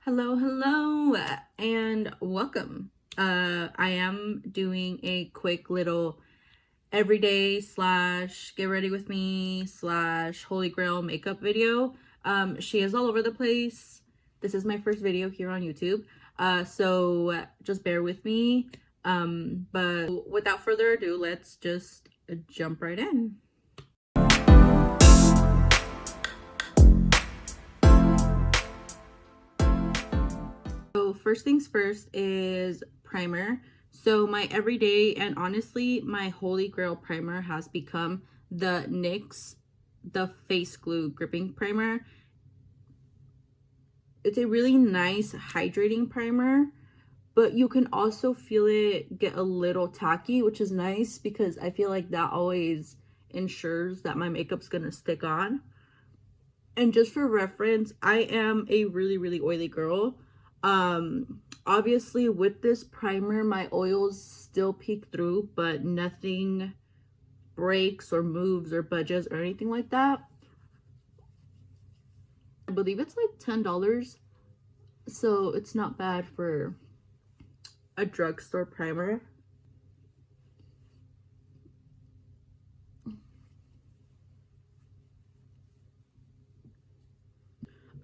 Hello, and welcome. I am doing a quick little everyday slash get ready with me slash holy grail makeup video. She is all over the place. This is my first video here on YouTube, so just bear with me. But without further ado, let's just jump right in. So first things first is primer. So my everyday and honestly my holy grail primer has become the NYX the face glue gripping primer. It's a really nice hydrating primer, but you can also feel it get a little tacky, which is nice because I feel like that always ensures that my makeup's gonna stick on. And just for reference, I am a really oily girl. Obviously with this primer my oils still peek through, but nothing breaks or moves or budges or anything like that. I believe it's like $10, so it's not bad for a drugstore primer.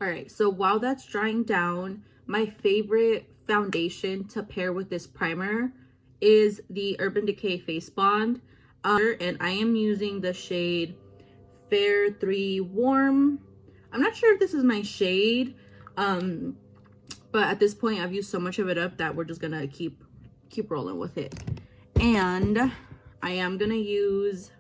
All right, so while that's drying down, my favorite foundation to pair with this primer is the Urban Decay Face Bond. And I am using the shade Fair 3 Warm. I'm not sure if this is my shade, but at this point I've used so much of it up that we're just gonna keep rolling with it. And I am gonna use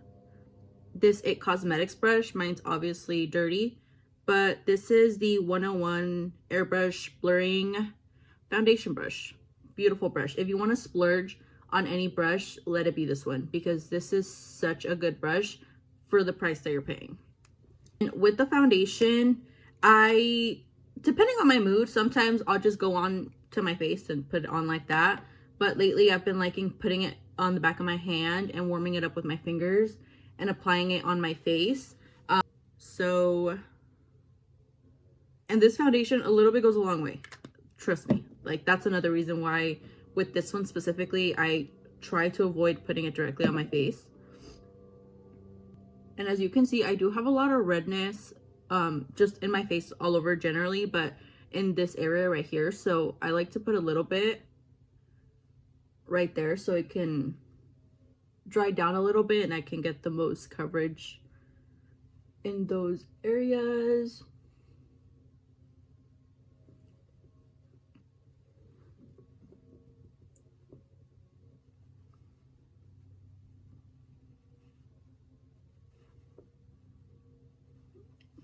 this It Cosmetics brush. Mine's obviously dirty, but this is the 101 Airbrush Blurring Foundation Brush. Beautiful brush. If you want to splurge on any brush, let it be this one, because this is such a good brush for the price that you're paying. And with the foundation, depending on my mood, sometimes I'll just go on to my face and put it on like that. But lately I've been liking putting it on the back of my hand and warming it up with my fingers and applying it on my face. And this foundation a little bit goes a long way, trust me. Like, that's another reason why with this one specifically I try to avoid putting it directly on my face. And as you can see, I do have a lot of redness just in my face all over generally, but in this area right here, so I like to put a little bit right there so it can dry down a little bit and I can get the most coverage in those areas.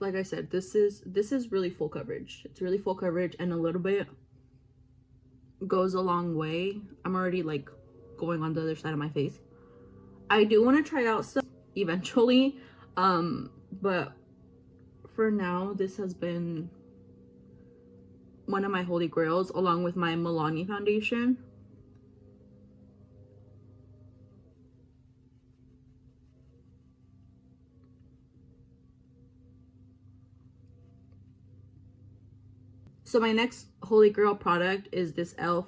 Like I said, this is really full coverage. It's really full coverage, and a little bit goes a long way. I'm already like going on the other side of my face. I do want to try out some eventually, but for now this has been one of my holy grails, along with my Milani foundation. So my next holy grail product is this e.l.f.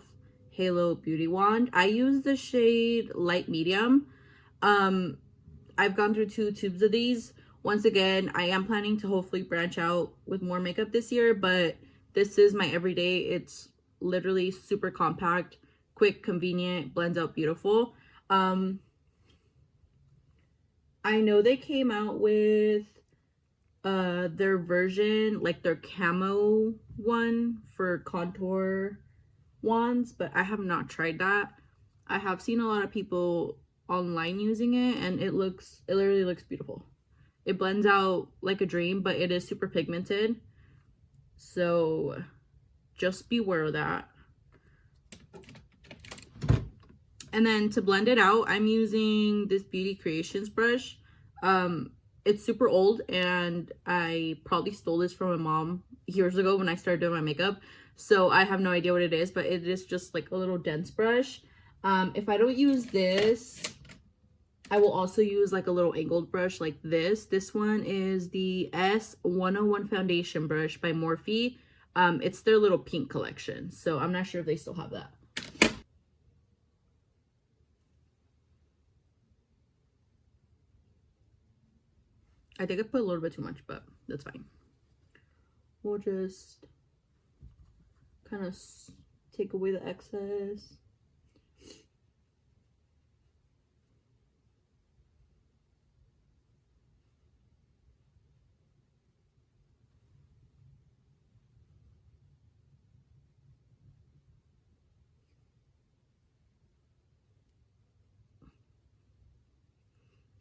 Halo Beauty Wand. I use the shade light medium. I've gone through 2 tubes of these. Once again, I am planning to hopefully branch out with more makeup this year, but this is my everyday. It's literally super compact, quick, convenient, blends out beautiful. I know they came out with their version, like their camo one for contour wands, but I have not tried that. I have seen a lot of people online using it, and it literally looks beautiful. It blends out like a dream, but it is super pigmented, so just beware of that. And then to blend it out, I'm using this Beauty Creations brush. It's super old, and I probably stole this from my mom years ago when I started doing my makeup, so I have no idea what it is, but it is just like a little dense brush. If I don't use this, I will also use like a little angled brush like this. This one is the S101 foundation brush by Morphe. It's their little pink collection, so I'm not sure if they still have that. I think I put a little bit too much, but that's fine. We'll just kind of take away the excess.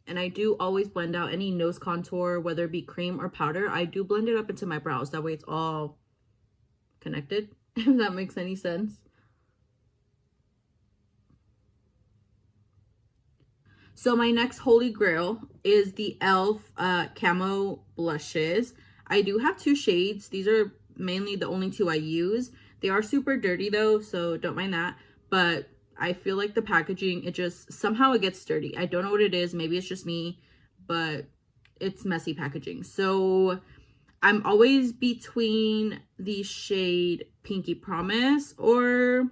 And I do always blend out any nose contour, whether it be cream or powder. I do blend it up into my brows. That way it's all connected, if that makes any sense. So my next holy grail is the e.l.f. Camo blushes. I do have 2 shades. These are mainly the only 2 I use. They are super dirty though, so don't mind that. But I feel like the packaging, it just, somehow it gets dirty. I don't know what it is. Maybe it's just me, but it's messy packaging. So I'm always between the shade Pinky Promise or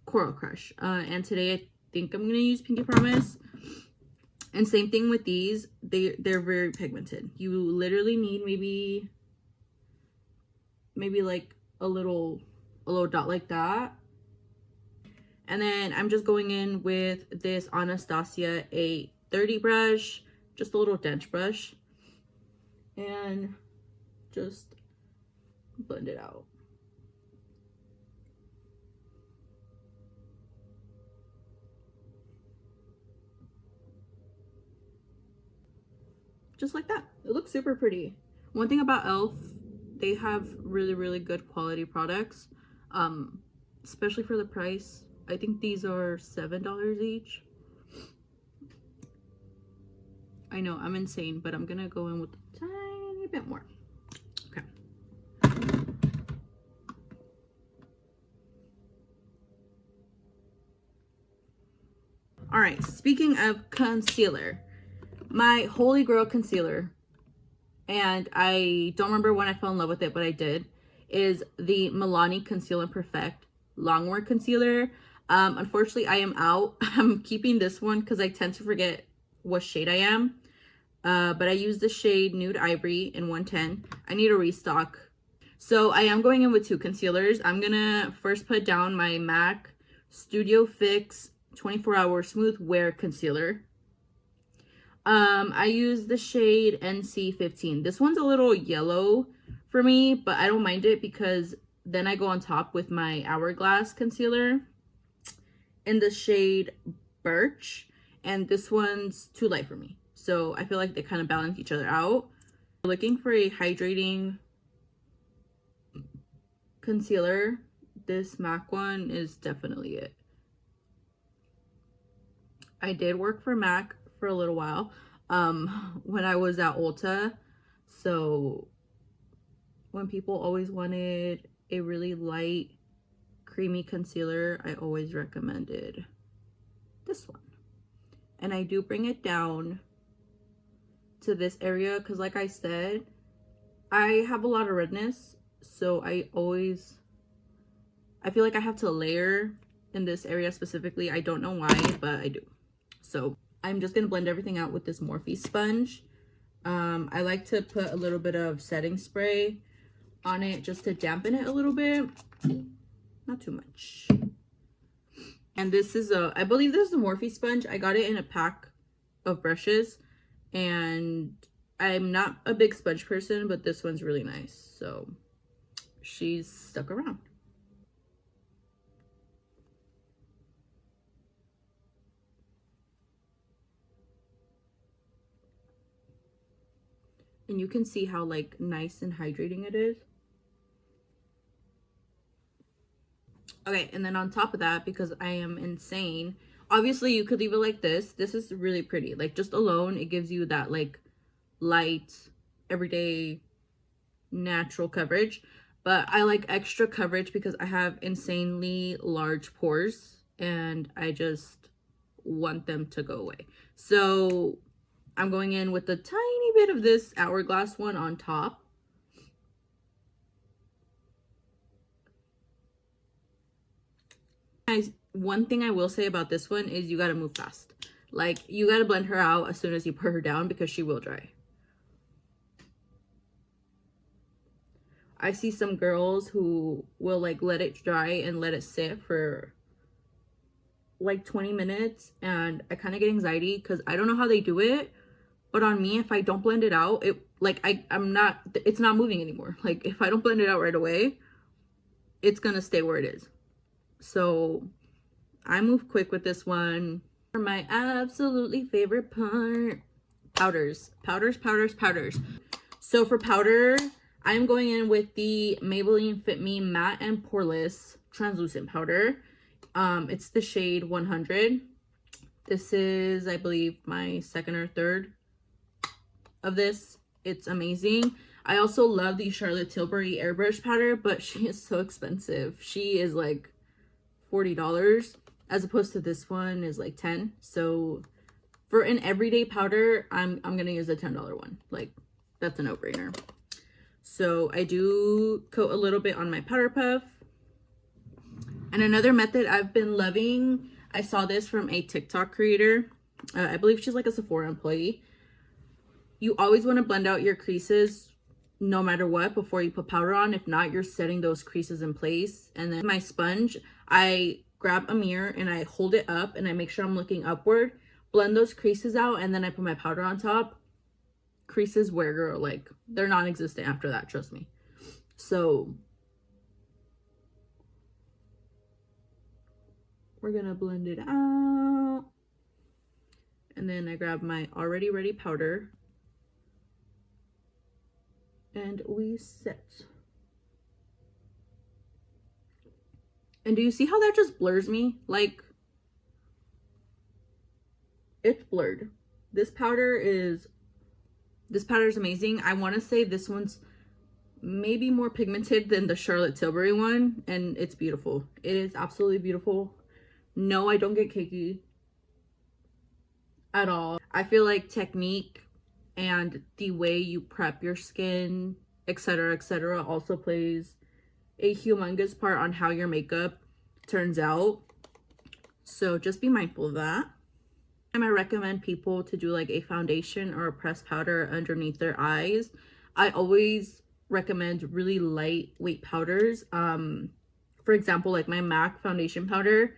Coral Crush. And today I think I'm going to use Pinky Promise. And same thing with these. They're very pigmented. You literally need maybe like a little dot like that. And then I'm just going in with this Anastasia 830 brush, just a little dense brush, and just blend it out. Just like that. It looks super pretty. One thing about e.l.f., they have really good quality products, especially for the price. I think these are $7 each. I know, I'm insane, but I'm gonna go in with a tiny bit more. Okay. All right, speaking of concealer, my holy grail concealer, and I don't remember when I fell in love with it, but I did, is the Milani Conceal and Perfect Longwear Concealer. Unfortunately, I am out. I'm keeping this one because I tend to forget what shade I am. But I use the shade Nude Ivory in 110. I need a restock. So I am going in with 2 concealers. I'm gonna first put down my MAC Studio Fix 24-Hour Smooth Wear Concealer. I use the shade NC15. This one's a little yellow for me, but I don't mind it because then I go on top with my Hourglass concealer in the shade Birch, and this one's too light for me. So I feel like they kind of balance each other out. Looking for a hydrating concealer, this MAC one is definitely it. I did work for MAC for a little while when I was at Ulta. So when people always wanted a really light, creamy concealer, I always recommended this one. And I do bring it down to this area because, like I said, I have a lot of redness. So I feel like I have to layer in this area specifically. I don't know why, but I do. So I'm just going to blend everything out with this Morphe sponge. I like to put a little bit of setting spray on it just to dampen it a little bit. Not too much. And this is I believe this is a Morphe sponge. I got it in a pack of brushes. And I'm not a big sponge person, but this one's really nice. So she's stuck around. And you can see how like nice and hydrating it is. Okay, and then on top of that, because I am insane, obviously you could leave it like this. This is really pretty. Like just alone, it gives you that like light, everyday, natural coverage. But I like extra coverage because I have insanely large pores and I just want them to go away. So I'm going in with a tiny bit of this Hourglass one on top. One thing I will say about this one is you gotta move fast. Like, you gotta blend her out as soon as you put her down because she will dry. I see some girls who will like let it dry and let it sit for like 20 minutes, and I kind of get anxiety because I don't know how they do it. But on me, if I don't blend it out, it like it's not moving anymore. Like, if I don't blend it out right away, it's gonna stay where it is. So I move quick with this one. For my absolutely favorite part, powders. So for powder, I'm going in with the Maybelline Fit Me Matte and Poreless Translucent Powder. It's the shade 100. This is, I believe, my second or third of this. It's amazing. I also love the Charlotte Tilbury airbrush powder, but she is so expensive. She is like $40 as opposed to this one is like 10. So for an everyday powder, I'm gonna use a $10 one. Like, that's a no-brainer. So I do coat a little bit on my powder puff. And another method I've been loving, I saw this from a TikTok creator. I believe she's like a Sephora employee. You always want to blend out your creases no matter what before you put powder on. If not, you're setting those creases in place. And then my sponge, I grab a mirror and I hold it up and I make sure I'm looking upward, blend those creases out, and then I put my powder on top. Creases where, girl, like, they're non-existent after that, trust me. So we're gonna blend it out, and then I grab my already ready powder and we set. And do you see how that just blurs me? Like, it's blurred. This powder is amazing. I want to say this one's maybe more pigmented than the Charlotte Tilbury one, and it's beautiful. It is absolutely beautiful. No, I don't get cakey at all. I feel like technique and the way you prep your skin, etc., also plays a humongous part on how your makeup turns out. So just be mindful of that. And I recommend people to do like a foundation or a pressed powder underneath their eyes. I always recommend really lightweight powders. For example, like my MAC foundation powder,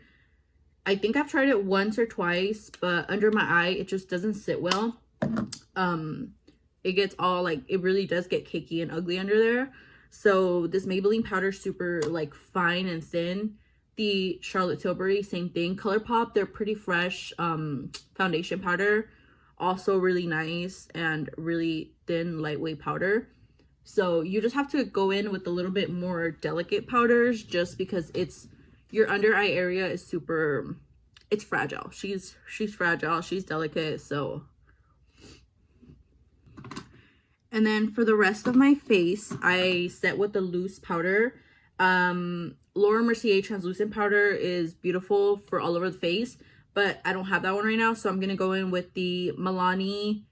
I think I've tried it once or twice, but under my eye, it just doesn't sit well. It gets all like, it really does get cakey and ugly under there. So this Maybelline powder, super like fine and thin. The Charlotte Tilbury, same thing. ColourPop, they're pretty fresh foundation powder. Also really nice and really thin, lightweight powder. So you just have to go in with a little bit more delicate powders just because your under eye area is super, it's fragile. She's fragile, she's delicate, so. And then for the rest of my face, I set with the loose powder. Laura Mercier translucent powder is beautiful for all over the face, but I don't have that one right now, so I'm gonna go in with the Milani.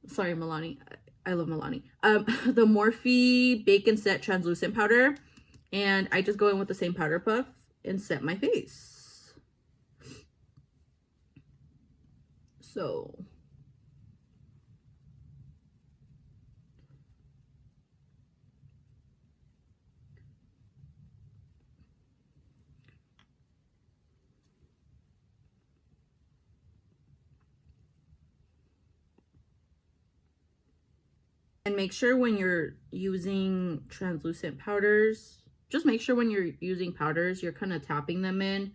Sorry, Milani. I love Milani. The Morphe Bake and Set translucent powder, and I just go in with the same powder puff and set my face. So. And make sure when you're using translucent powders, just make sure when you're using powders, you're kind of tapping them in,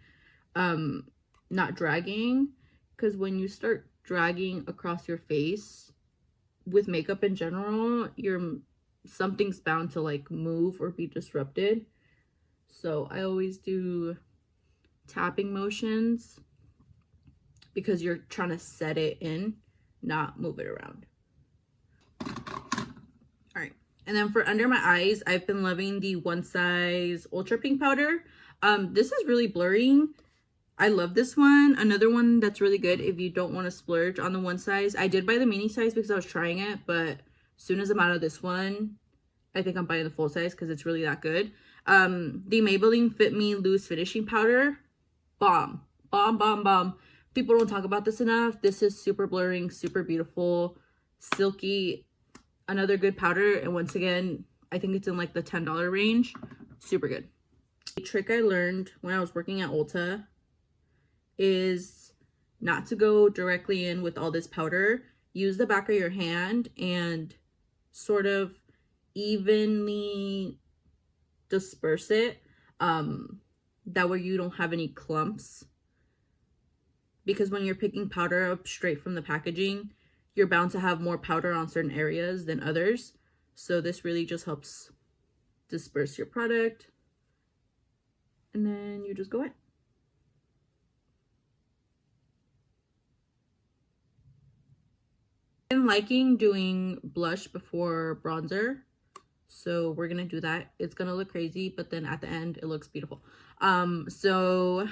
not dragging, because when you start dragging across your face with makeup in general, something's bound to like move or be disrupted. So I always do tapping motions because you're trying to set it in, not move it around. All right, and then for under my eyes, I've been loving the One Size Ultra Pink powder. This is really blurring. I love this one. Another one that's really good if you don't want to splurge on the one size. I did buy the mini size because I was trying it, but as soon as I'm out of this one, I think I'm buying the full size because it's really that good. The Maybelline Fit Me Loose Finishing Powder, bomb, bomb, bomb, bomb. People don't talk about this enough. This is super blurring, super beautiful, silky, another good powder. And once again, I think it's in like the $10 range. Super good. A trick I learned when I was working at Ulta is not to go directly in with all this powder. Use the back of your hand and sort of evenly disperse it. That way you don't have any clumps. Because when you're picking powder up straight from the packaging, you're bound to have more powder on certain areas than others. So this really just helps disperse your product. And then you just go in. I'm liking doing blush before bronzer. So we're gonna do that. It's gonna look crazy, but then at the end it looks beautiful. So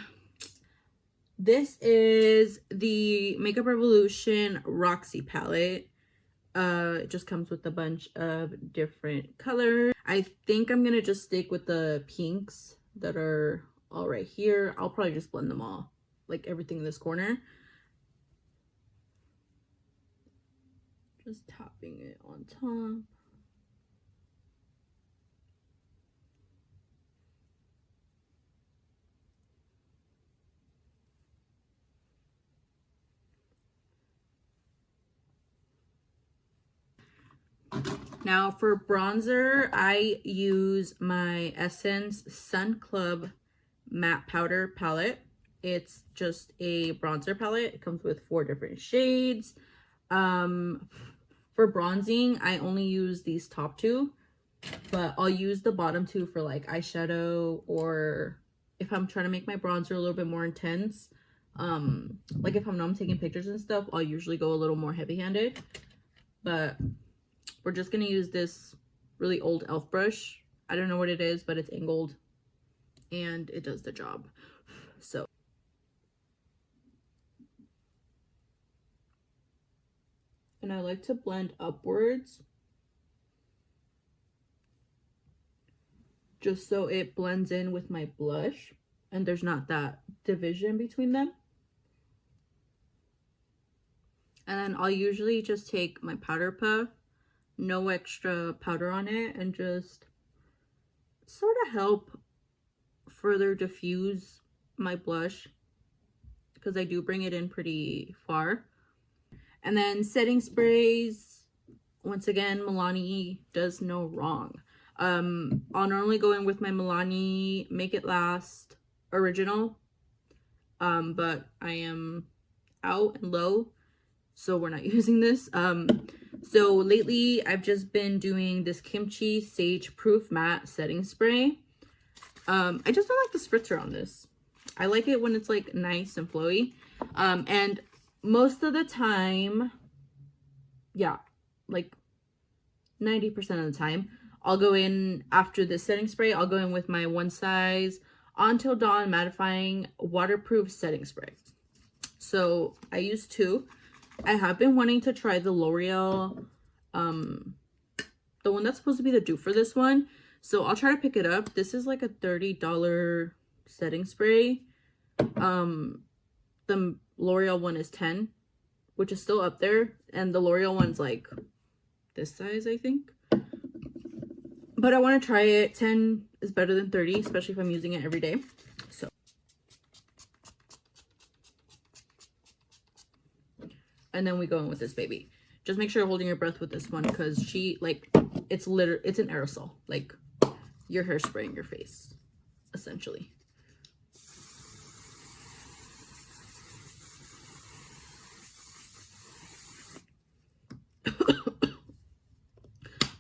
this is the Makeup Revolution Roxy palette. It just comes with a bunch of different colors. I think I'm gonna just stick with the pinks that are all right here. I'll probably just blend them all, like everything in this corner. Just topping it on top. Now for bronzer, I use my Essence Sun Club Matte Powder Palette. It's just a bronzer palette. It comes with 4 different shades. For bronzing, I only use these top 2, but I'll use the bottom 2 for like eyeshadow, or if I'm trying to make my bronzer a little bit more intense. Like if I'm taking pictures and stuff, I'll usually go a little more heavy-handed. But we're just gonna use this really old elf brush. I don't know what it is, but it's angled and it does the job. So and I like to blend upwards just so it blends in with my blush and there's not that division between them. And then I'll usually just take my powder puff, no extra powder on it, and just sort of help further diffuse my blush because I do bring it in pretty far. And then setting sprays, once again, Milani does no wrong. I'll normally go in with my Milani Make It Last Original, but I am out and low, so we're not using this. So lately I've just been doing this Kimchi Sage Proof Matte Setting Spray. I just don't like the spritzer on this. I like it when it's like nice and flowy. And most of the time, yeah, like 90% of the time, I'll go in after this setting spray. I'll go in with my One Size Until Dawn Mattifying Waterproof Setting Spray. So I use 2. I have been wanting to try the L'Oreal, the one that's supposed to be the dupe for this one. So I'll try to pick it up. This is like a $30 setting spray. The L'Oreal one is $10, which is still up there. And the L'Oreal one's like this size, I think. But I want to try it. 10 is better than 30, especially if I'm using it every day. So. And then we go in with this baby. Just make sure you're holding your breath with this one because it's an aerosol. Like your hairspray in your face, essentially.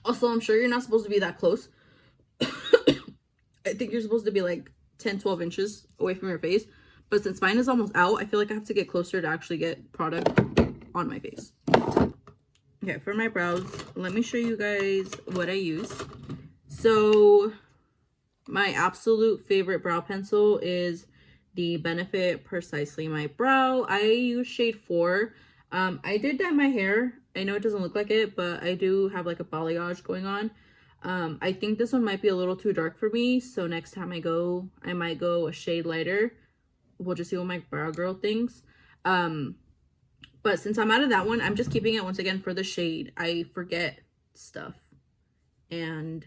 Also, I'm sure you're not supposed to be that close. I think you're supposed to be like 10-12 inches away from your face. But since mine is almost out, I feel like I have to get closer to actually get product on my face. Okay, for my brows, let me show you guys what I use. So my absolute favorite brow pencil is the Benefit Precisely My Brow. I use shade 4. I did dye my hair. I know it doesn't look like it, but I do have like a balayage going on. I think this one might be a little too dark for me, so next time I go, I might go a shade lighter. We'll just see what my brow girl thinks. But since I'm out of that one, I'm just keeping it once again for the shade. I forget stuff and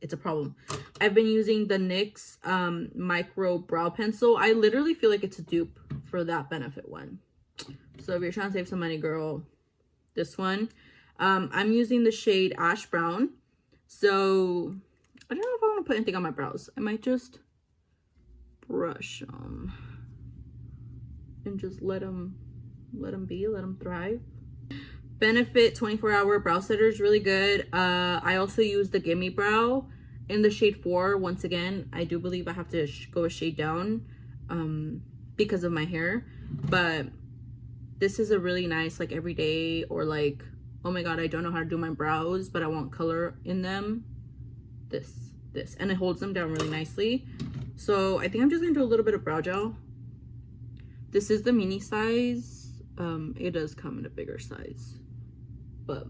it's a problem. I've been using the NYX micro brow pencil. I literally feel like it's a dupe for that Benefit one. So if you're trying to save some money, girl, this one. I'm using the shade Ash Brown. So I don't know if I want to put anything on my brows. I might just brush them and just let them be, let them thrive. Benefit 24-hour brow setter is really good. I also use the Gimme Brow in the shade 4. Once again, I do believe I have to go a shade down because of my hair, but this is a really nice like everyday, or like, oh my god, I don't know how to do my brows but I want color in them. This and it holds them down really nicely. So I think I'm just gonna do a little bit of brow gel. This is the mini size. It does come in a bigger size, but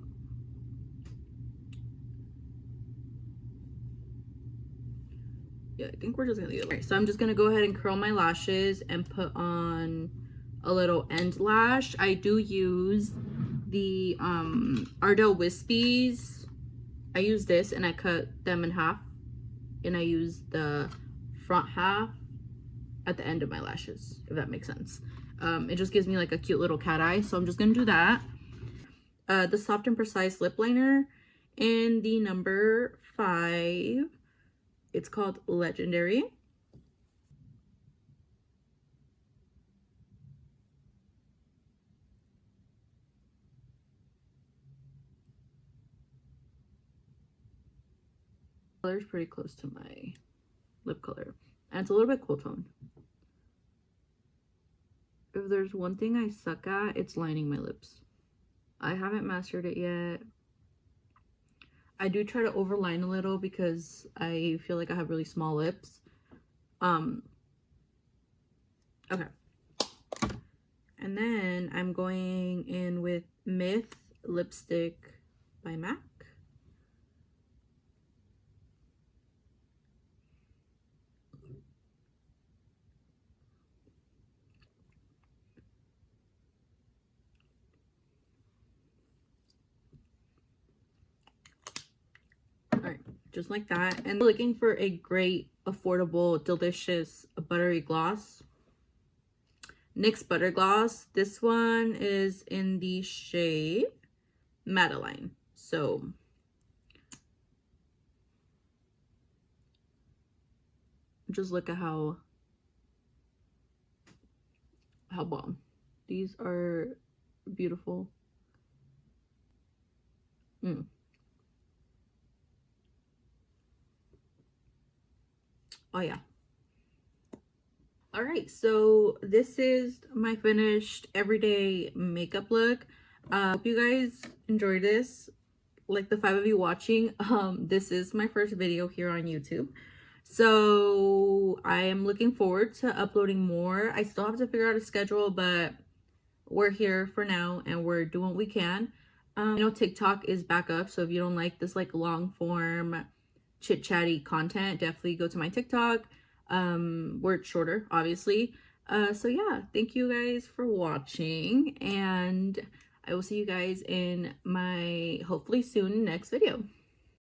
yeah, I think we're just gonna do it. Right, so I'm just gonna go ahead and curl my lashes and put on a little end lash. I do use the Ardell Wispies. I use this and I cut them in half, and I use the front half at the end of my lashes, if that makes sense. It just gives me like a cute little cat eye, so I'm just gonna do that. The Soft and Precise lip liner in the number 5. It's called Legendary. Color is pretty close to my lip color, and it's a little bit cool toned. If there's one thing I suck at, it's lining my lips. I haven't mastered it yet. I do try to overline a little because I feel like I have really small lips. Okay. And then I'm going in with Myth Lipstick by MAC. Just like that. And looking for a great, affordable, delicious, buttery gloss. NYX Butter Gloss. This one is in the shade Madeline. So just look at how bomb. These are beautiful. Oh yeah. All right, so this is my finished everyday makeup look. Hope you guys enjoyed this, like the 5 of you watching. This is my first video here on YouTube, so I am looking forward to uploading more. I still have to figure out a schedule, but we're here for now and we're doing what we can. You know, TikTok is back up, so if you don't like this like long form chit chatty content, definitely go to my TikTok, where it's shorter, obviously. So yeah, thank you guys for watching, and I will see you guys in my hopefully soon next video.